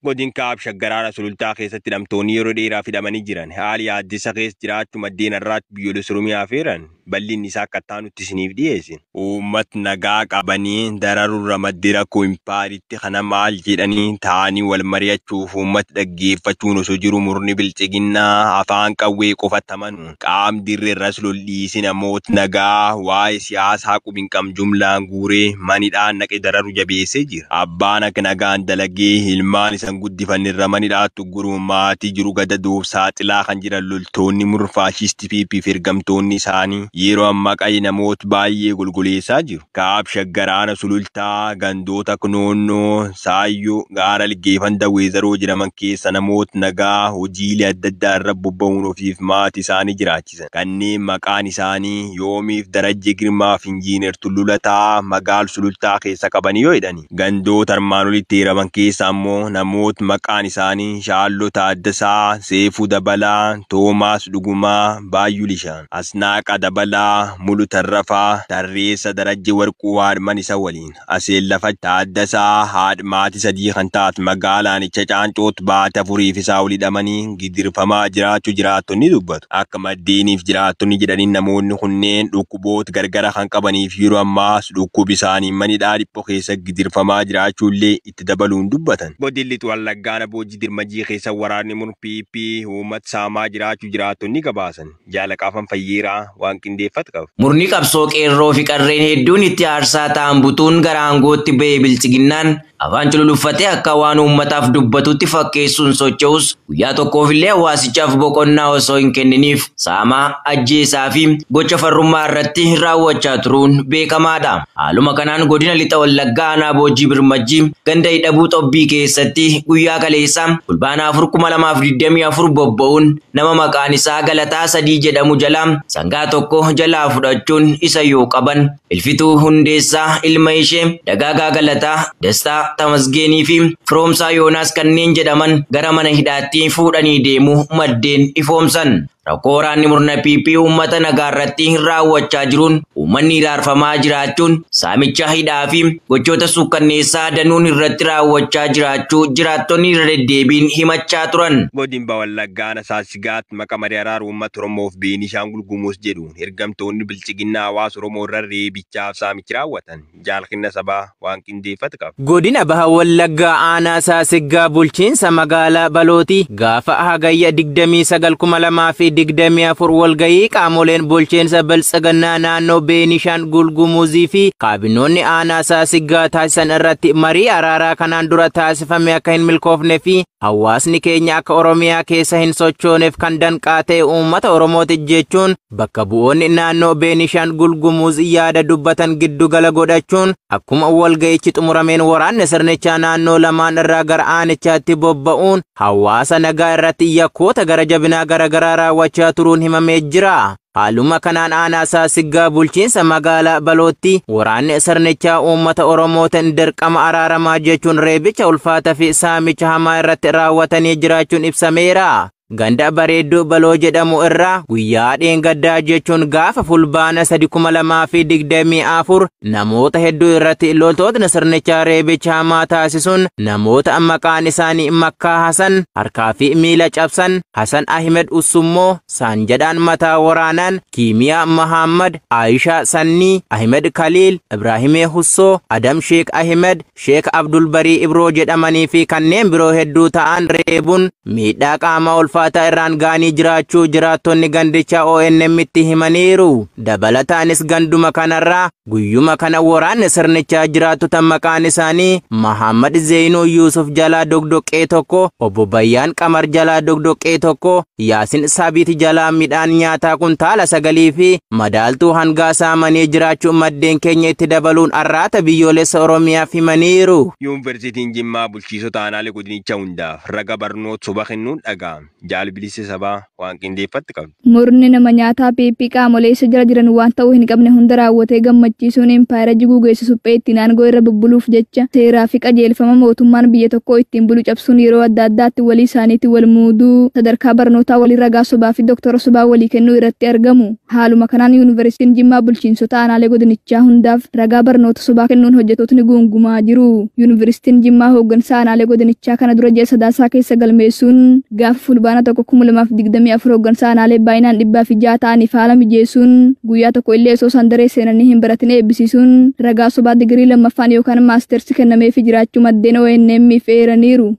Godin kaab shaggaraara sulultaa keessatti hidhamtoonni yeroo dheeraaf hidhamanii jiran haali yaaddessa keessa jiraachuu maddeen irraatti biyyoolessa Oromiyaa feeran bal'inni isaa akka taanutti isiniif dhiyeessin. Uummat nagaa qabanii dararurra maddee rakkoo impaaritti kana maal jedhanii taa'anii wal mari'achuuf uummata dhaggeeffachuun osoo jiru murni bilchiginnaa afaan qawwee qofatti amanu qaam dirreerras lolliisi namoota nagaa waa'ee siyaasaa qubin qam jumlaan guuree manidhaan naqe dararu jabeessee jira. Abbaan akka nagaan dalagee ilmaan isan guddifanirra manidhaattu guruu maatii jiru gada duuf saaxilaa kan jiran loltoonni murfaashisti piipiif ergamtoonni isaanii yeroo ammaa qayi namoota baay'ee gulguleessaa jiru. Kaab shaggaraana sulultaa gandoota kunoonnoo saayyoo gaara ligeeffan dawweezaroo jedhaman keessa namoota nagaa hojiilee adda addaa irra bobba'uun ofiif maatii isaanii jiraachisan. Kanneen maqaan isaanii Yoomiif Darajjee Girmaaf Injiinar Tulluu Lataa magaal sulultaa keessa qaban yoo jedhani. Gandoota armaan olitti heeraman keessa ammoo namoota maqaan isaanii Shaalloo Taaddasaa, Seefuu Dabalaa, Toomaas Dhugumaa, Baayyuu Lishaan, Asnaaqa Dabalaa, Mulu Tarrafaa, Tarreessa Darajjee Warquu haadhman isa waliin. Aseen lafa Taaddasaa haadhmaati sadii kan taate magaalaan icha Caancootti baate afuriif isaa ol hidhamanii gidirfamaa jiraachuu jiraattonni dubbatu. Akka maddeeniif jiraattonni jedhaniin namoonni kunneen dhukkuboota gargara kan qabaniif yeroo ammaas dhukkubi isaanii manidhaa dhiphoo keessa gidirfamaa jiraachuullee itti dabaluun dubbatan. Godilli Wallaggaana Boojii Dirmajii keessa waraanni murpiippii uummata saamaa jiraachuu jiraattonni gabaasan. Jaalaqaafan fayyeeraa waan qindeeffatu qabu. Murni qabsoo qeerroo fi qarreen hedduun itti aarsaa ta'an butuun gara aangootti ba'ee bilchiginnaan afaan cululuffatee akka waan uummataaf dubbatutti fakkeessuun socho'us guyyaa tokkoofillee hawaasichaaf boqonnaa osoo hin kenniniif saamaa ajjeesaa fi gocha farrummaa irratti raawwachaa turuun beekamaadha. Haaluma kanaan godina lixa Wallaggaa aanaa Boojii Birmajii ganda hidhabuu xobbii keessatti guyyaa kaleessaa fulbaana 2024 bobba'uun nama maqaan isaa Galataa Sadii jedhamu jalaa sangaa tokko jalaa fudhachuun isa yoo qaban Ilfituu Hundeessaa ilma ishee Dagaagaa Galataa Dastaa Tamasgeenii fi Firoomsaa Yoonaas kanneen jedhaman gara mana hidhaatti fuudhanii deemuu maddeen ifoomsan. Rakkoo waraanni murna piipii uummata nagaa irratti raawwachaa jiruun uummanni iraarfamaa jiraachuun saamicha hidhaa fi gochoota suukkanneessaa danuun irratti raawwachaa jiraachuu jiraattonni irra deddeebiin himachaa turan. Godin Wallaggaana Saasigaat maqaa marii araara uummata Oromoof Beenishaangul Gumuuz jedhuun ergamtoonni bilchiginnaa hawaasa Oromoo irra reebichaaf saamichi raawwatan. Jaalqinna sabaa waan qindeeffatu qaba. Godina Baha Wallaggaa aanaa Saasigaa bulchiinsa magaalaa Balootii gaafa hagayya 29,2024 walgayii qaamoleen bulchiinsa bilchiginnaa naannoo Beenishaangul Gumuuzii fi kaabinoonni aanaa Saasigaa taasisan irratti marii araaraa kanaan dura taasifame akka hin milkoofne fi hawaasni keenya akka Oromiyaa keessa hin sochooneef kan danqaa ta'e uummata Oromooti jechuun bakka bu'oonni naannoo Beenishaangul Gumuuz yaada dubbatan giddu gala godhachuun akkuma walgayichi xumurameen waraanni sirnichaa naannoo lamaan irraa gara aanichaatti bobba'uun hawaasa nagaa irratti yakkoota gara jabinaa garagaraa raawwachaa turuun himamee jira. Haaluma kanaan aanaa Saasigaa bulchiinsa magaalaa Balootti waraanni sirnichaa uummata Oromootiin dirqama araaramaa jechuun reebicha ulfaataa fi saamicha hamaa irratti raawwatanii jiraachuun ibsameera. Ganda bareedduu Baloo jedhamu irraa guyyaa dheengaddaa jechuun gaafa fulbaana 2024 namoota hedduu irratti loltootni sirnichaa reebicha hamaa taasisuun namoota maqaan isaanii Makkaa Hasan harkaa fi miila cabsan, Hasan Ahmed Usummoo, Saanjadhaan Mataa Waraanaan, Kiimiyaa Muhammad, Aayishaa Sannii, Ahmed Kaliil, Ibraahimee Hussoo, Adam Sheek Ahmed, Sheek Abdul Barii Ibroo jedhamanii fi kanneen biroo hedduu ta'an reebuun miidhaa qaamaa ulfaataa irraan gaanii jiraachuu jiraattonni gandichaa ONM itti himaniiru. Dabalataanis ganduma kanarraa guyyuma kana waraanni sirnichaa jiraattota maqaan isaanii Muhammad Zeenuu Yuusuf jalaa dogdoqqee tokko, Obbo Bayyaan Qamar jalaa dogdoqqee tokko, Yaasin Saabit jalaa midhaan nyaataa kuntaala 9 fi madaaltuu hangaa saamanii jiraachuu maddeen keenya itti dabaluun arraata biyyoolessa Oromiyaaf himaniiru. Yuunivarsiitiin Jimmaa bulchiisota aanaalee godinichaa hundaaf raga barnoota suba kennuun dhaga'ame. jaalbilisa sabaa waan qindeeffatti qabdi. Murni nama nyaataa PP qaamolee isa jala jiran waan ta'uu hin qabne hunda raawwatee gammachiisuun impaayera jiguu geessu suphee ittiin aangoo irra bubbuluuf jecha seeraa fi qajeelfama mootummaan biyya tokkoo ittiin bulu cabsuun yeroo adda addaatti walii isaaniitti wal muuduu sadarkaa barnootaa walii ragaa sobaa fi doktora sobaa walii kennuu irratti argamu. Haaluma kanaan yuunivarsiitiin Jimmaa bulchiinsota aanaalee godinichaa hundaaf ragaa barnoota sobaa kennuun hojjettootni guungumaa jiru. Yuunivarsiitiin Jimmaa hooggansa aanaalee godinichaa kana dura ji'a sadaasaa keessa galmeessuun gaafa fulbaana 2024 hooggansa aanaalee baay'inaan 600 ta'aniif haala mijeessuun guyyaa tokko illee osoo sandaree seenanii hin baratin eebbisiisuun ragaa sobaa digirii lammaffaan yookaan maastersi kennameefii jiraachuu maddeen ONM eeraniiru.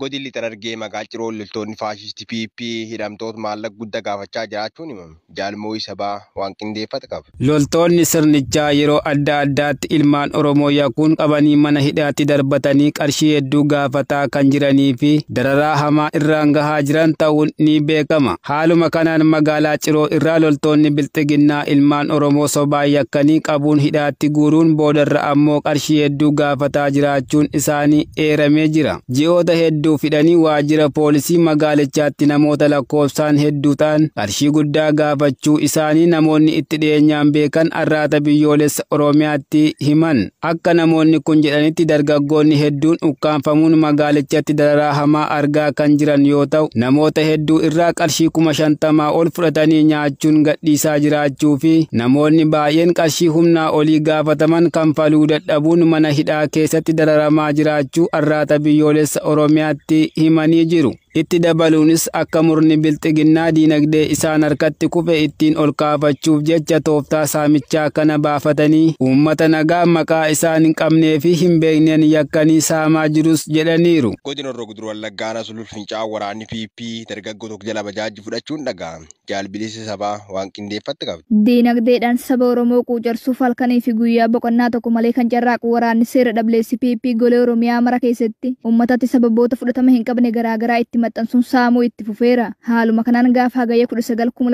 Godin Lixarargee magaalaa Ciroo loltoonni faashistii PP hidhamtoota maallaqa guddaa gaafachaa jiraachuun himame. Jaalmoo sabaa waan qindeeffate qaba. Loltoonni sirnichaa yeroo adda addaatti ilmaan Oromoo yakkuun qabanii mana hidhaatti darbatanii qarshii hedduu gaafataa kan jiranii fi dararaa hamaa irraan gahaa jiran ta'uun ni beekama. Haaluma kanaan magaalaa Ciroo irraa loltoonni bilxiginnaa ilmaan Oromoo sobaa yakkanii qabuun hidhaatti guuruun boodarra ammoo qarshii hedduu gaafataa jiraachuun isaanii eeramee jira. Ji'oota hedduu fidanii waajjira poolisii magaalichaatti namoota lakkoofsaan hedduu ta'an qarshii guddaa gaafachuu isaanii namoonni itti dhiyeenyaan beekan arraata biyyoolessa Oromiyaatti himan. Akka namoonni kun jedhanitti dargaggoonni hedduun ukkaanfamuun magaalichatti dararaa hamaa argaa kan jiran yoo ta'u namoota hedduu irraa qarshii 50,000 ol fudhatanii nyaachuun gadhiisaa jiraachuu fi namoonni baay'een qarshii humnaa olii gaafataman kanfaluu dadhabuun mana hidhaa keessatti dararamaa jiraachuu arraata biyyoolessa Oromiyaatti himanii jiru. Itti dabaluunis akka murni bilxiginnaa diinagdee isaan harkatti kufe ittiin ol kaafachuuf jecha tooftaa saamichaa kana baafatanii uummata nagaa maqaa isaan hin qabnee fi hin beekneen yakkanii saamaa jirus jedhaniiru. Godina Horroo Guduruu Wallaggaa sulul fincaa waraanni PP dargaggoo tokko jala bajaajii fudhachuun dhaga'ame. Jaalbilisa sabaa waan qindeeffatti qabdi. Diinagdeedhaan saba Oromoo quucarsuuf halkanii fi guyyaa boqonnaa tokko malee kan carraaqu waraanni seera dhableessi PP golee Oromiyaa mara keessatti uummatatti sababoota fudhatama hin qabne garaagaraa itti maxxansuun saamuu itti fufeera. Haaluma kanaan gaafa hagayya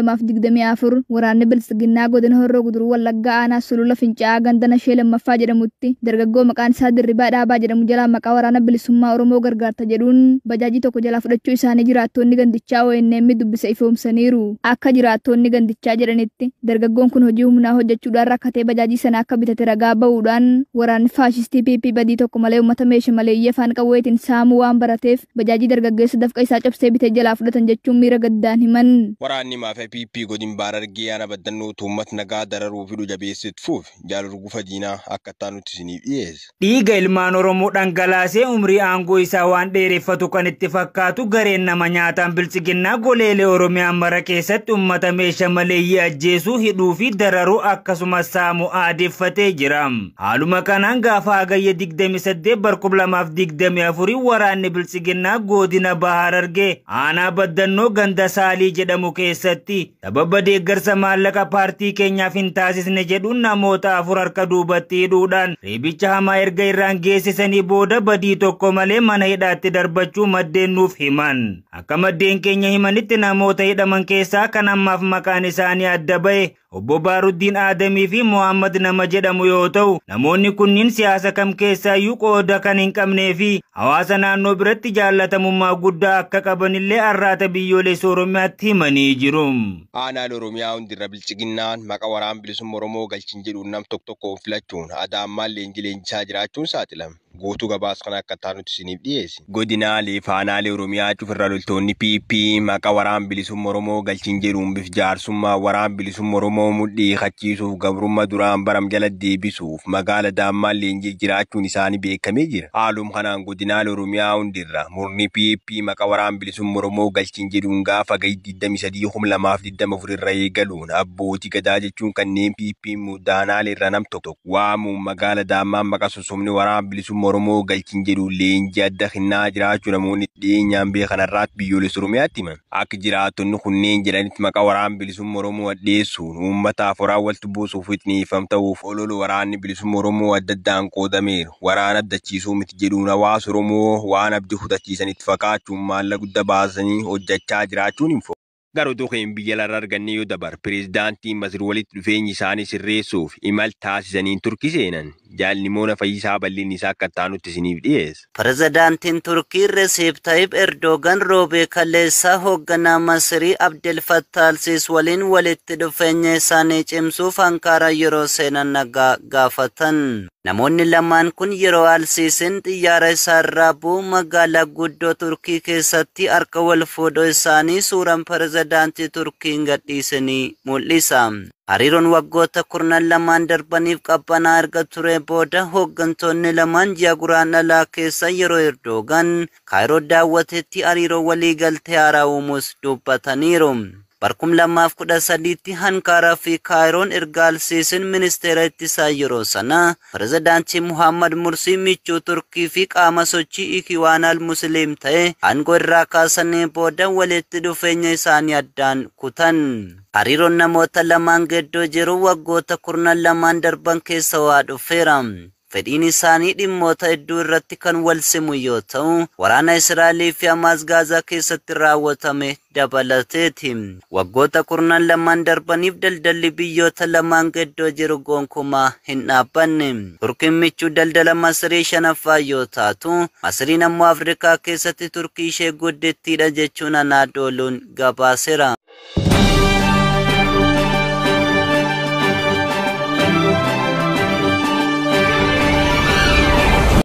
19/2024 waraanni biltsiginnaa godina Horroo Guduruu Wallaggaa aanaa sulula fincaa gandana shee lammaffaa jedhamutti dargaggoo maqaan isaa Dirribaa Dhaabaa jedhamu jalaa maqaa waraana bilisummaa Oromoo gargaarta jedhuun bajaajii tokko jalaa fudhachuu isaanii jiraattonni gandichaa ONM dubbisa ifoomsaniiru. Akka jiraattonni gandichaa jedhanitti dargaggoon kun hojii humnaa hojjechuudhaan rakkatee bajaajii sana akka bitate ragaa ba'uudhaan waraanni faashistii PP badii tokko malee uummata meeshaa maleeyyii afaan qawweetiin saamuu waan barateef bajaajii dargaggeessa dafqa isaa cabsee bitee jalaa fudhatan jechuun miira gaddaan himan. Waraanni maafii PP godin Baarargee ana baddannoo uummata nagaa dararuu fi jabeessuuf fuuf jaalurgufa diinaa akka taanutti isiniif dhiyeessa. Dhiiga ilmaan Oromoo dhangalaasee umrii aangoo isaa waan dheereffatu kan itti fakkaatu gareen nama nyaataan biltsiginnaa goleelee Oromiyaa mara keessatti uummata meeshaa maleeyyii ajjeesuu hidhuu fi dararuu akkasumas saamuu aadeffatee jira. Haaluma kanaan gaafa hagayya 28/2024 waraanni biltsiginnaa godina Baarargee aanaa baddannoo ganda Saalii jedhamu keessatti sababa deeggarsa maallaqa paartii keenyaaf hin taasisne jedhuun namoota 4 harka duubatti hidhuudhaan reebicha hamaa erga irraan geessisanii booda badii tokko malee mana hidhaatti darbachuu maddeen nuuf himan. Akka maddeen keenya himanitti namoota hidhaman keessaa kan ammaaf maqaan isaanii adda ba'e Obbo Baaruddiin Aadamii fi Muhammad nama jedhamu yoo ta'u namoonni kunniin siyaasa kam keessaayyuu qooda kan hin qabnee fi hawaasa naannoo biratti jaallatamummaa guddaa akka qabanillee arraata biyyoolessa Oromiyaatti himanii jiru. Aanaan Oromiyaa hundirra biltsiginnaan maqaa waraana bilisummaa Oromoo galchuun jedhuun nam tokkoon filachuun aadaa ammaan leenjisaa jiraachuun saaxilame. Guutuu gabaasa kana akka taanutti isiniif dhiyeesse. Godinaalee fi aanaalee Oromiyaa cufirra loltoonni PP maqaa waraana bilisummaa Oromoo galchuun jedhuun bif jaarsummaa waraana bilisummaa Oromoo mudhii hachiisuuf gabrummaa duraan baram jala deebisuuf magaala daammaan leenjii jiraachuun isaanii beekamee jira. Haaluma kanaan godinaalee Oromiyaa hundirra murni PP maqaa waraana bilisummaa Oromoo galchuun jedhuun gaafa gahii 23/2024 irra eegaluun abbootii gadaa jechuun kanneen PP muddaanaalee irra nam tokko waamuun magaala daammaan maqaa sossobni waraana bilisummaa Oromoo galchuun jedhuun leenjii adda kennaa jiraachuu namoonni dhiyeenyaan beekan irraatti biyyoolessa Oromiyaatti himan. Akka jiraattonni kunneen jedhanitti maqaa waraana bilisummaa Oromoo addeessuun uummataaf waraawwaltu buusuuf xiyyeeffam ta'uuf ololu waraanni bilisummaa Oromoo adda addaan qoodameera. Waraana abdachiisuu miti jedhuun hawaasa Oromoo waan abdii kutachiisanitti fakkachuun maallaqa guddaa baasanii hojjechaa jiraachuun hin Garuu tokkeen biyya laraa argannee yoo dabar pireezidaantiin Masir walitti dhufeenyi isaanii sirreessuuf imal taasisaniin Turkii seenan. Jaalnimoona Fayyisaa bal'inni isaa akka taanutti isiniif dhiyeessa. Pirezidaantiin Turkii Recep Tayyip Erdogan roobee kaleessaa hoogganaa Masirii Abdel Fattah al-Sisi waliin walitti dhufeenya isaanii cimsuuf Ankaara yeroo seenan nagaa gaafatan. Namoonni lamaan kun yeroo al-Sisiin xiyyaara isaarraa bu'u magaalaa guddoo Turkii keessatti harka wal fuudhuu isaanii suuraan pirezidaantii Turkiin gadhiisanii mul'isa. Hariiroon waggoota kurnan lamaan darbaniif qabbanaa erga ture booda hooggantoonni lamaan ji'a guraandhalaa keessa yeroo Erdogan Kaayiroo daawwatetti hariiroo waliigaltee haaraa uumuus dubbataniiru. Barkum 2013tti Ankaaraa fi Kaayiroon erga al-Sisiin ministeera ittisaa yeroo sana pirezidaantii Muhammad Mursii michuu Turkii fi qaama sochii Ikhwaan al-Musliim ta'e aangoo irraa kaasanii booda walitti dhufeenya isaanii addaan kutan. Hariiroon namoota lamaan gidduu jiru waggoota kurnan lamaan darban keessa waa dhufeera. Fedhiin isaanii dhimmoota hedduu irratti kan wal simu yoo ta'u, waraana Israa'elii fi Hamaas Gaazaa keessatti raawwatame dabalateeti. Waggoota kurnan lamaan darbaniif daldalli biyyoota lamaan gidduu jiru gonkumaa hin dhaabbanne. Turkiin michuu daldala Masirii shanaffaa yoo taatu, Masiriin ammoo Afrikaa keessatti Turkii ishee guddittiidha jechuun Anaadooluun gabaaseera.